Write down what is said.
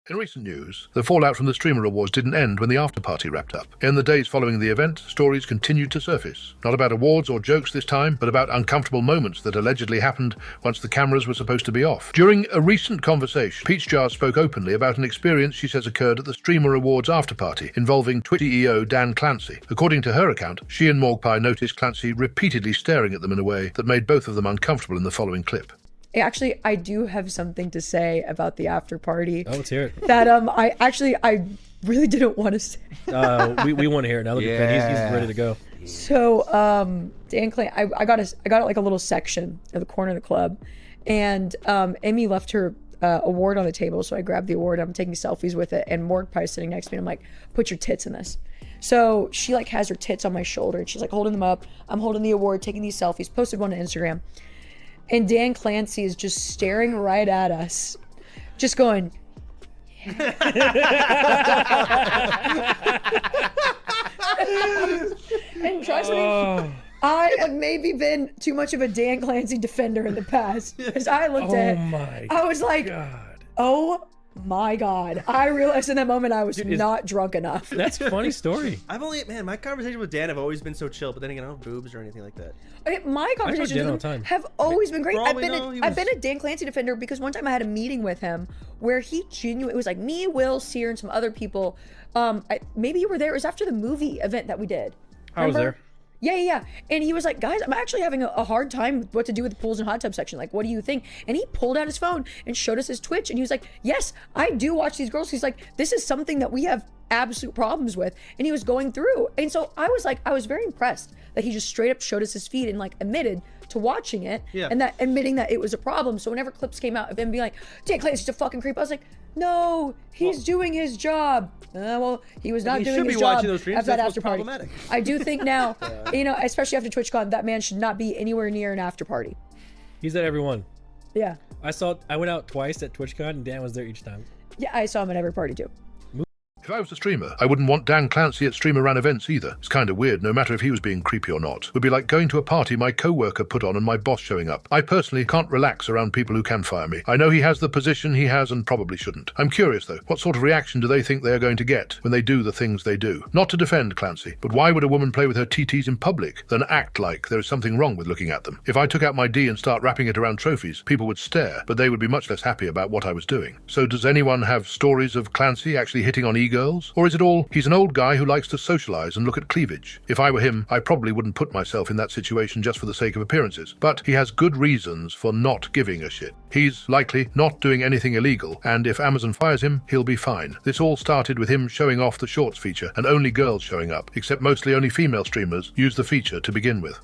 In recent news, the fallout from the Streamer Awards didn't end when the after-party wrapped up. In the days following the event, stories continued to surface. Not about awards or jokes this time, but about uncomfortable moments that allegedly happened once the cameras were supposed to be off. During a recent conversation, PeachJar spoke openly about an experience she says occurred at the Streamer Awards after-party involving Twitch CEO Dan Clancy. According to her account, she and Nmplol noticed Clancy repeatedly staring at them in a way that made both of them uncomfortable in the following clip. Actually, I do have something to say about the after party. Oh, let's hear it. That I really didn't want to say. We want to hear it now. Look at Ben. He's ready to go. So, Dan Clancy, I got like a little section at the corner of the club, and Amy left her award on the table. So I grabbed the award. I'm taking selfies with it, and Morg Pie's sitting next to me. And I'm like, put your tits in this. So she like has her tits on my shoulder, and she's like holding them up. I'm holding the award, taking these selfies. Posted one to Instagram. And Dan Clancy is just staring right at us, just going, yeah. And trust me, I have maybe been too much of a Dan Clancy defender in the past. As I looked at it, I was like, God. Oh my God. I realized in that moment I was not drunk enough. That's a funny story. My conversation with Dan have always been so chill, but then again, I don't have boobs or anything like that. My conversations with him have always been great. I've been a Dan Clancy defender because one time I had a meeting with him where he genuinely, it was like me, Will, Sear, and some other people. Maybe you were there. It was after the movie event that we did. I was there. Yeah. And he was like, guys, I'm actually having a hard time with what to do with the pools and hot tub section. Like, what do you think? And he pulled out his phone and showed us his Twitch. And he was like, yes, I do watch these girls. He's like, this is something that we have absolute problems with. And he was going through. And so I was very impressed that he just straight up showed us his feed and like admitted to watching it. Yeah. And that admitting that it was a problem. So whenever clips came out of him being like, Dan Clancy's just a fucking creep, I was like, no, he's doing his job. Well, he was not doing his job at that after party. I do think now, you know, especially after TwitchCon, that man should not be anywhere near an after party. He's at every one. Yeah. I went out twice at TwitchCon and Dan was there each time. Yeah, I saw him at every party too. If I was a streamer, I wouldn't want Dan Clancy at streamer-ran events either. It's kind of weird, no matter if he was being creepy or not. It would be like going to a party my co-worker put on and my boss showing up. I personally can't relax around people who can fire me. I know he has the position he has and probably shouldn't. I'm curious though, what sort of reaction do they think they are going to get when they do the things they do? Not to defend Clancy, but why would a woman play with her TTs in public, then act like there is something wrong with looking at them? If I took out my D and start wrapping it around trophies, people would stare, but they would be much less happy about what I was doing. So does anyone have stories of Clancy actually hitting on e-girls? Or is it all, he's an old guy who likes to socialize and look at cleavage? If I were him, I probably wouldn't put myself in that situation just for the sake of appearances. But he has good reasons for not giving a shit. He's likely not doing anything illegal, and if Amazon fires him, he'll be fine. This all started with him showing off the shorts feature, and only girls showing up, except mostly only female streamers use the feature to begin with.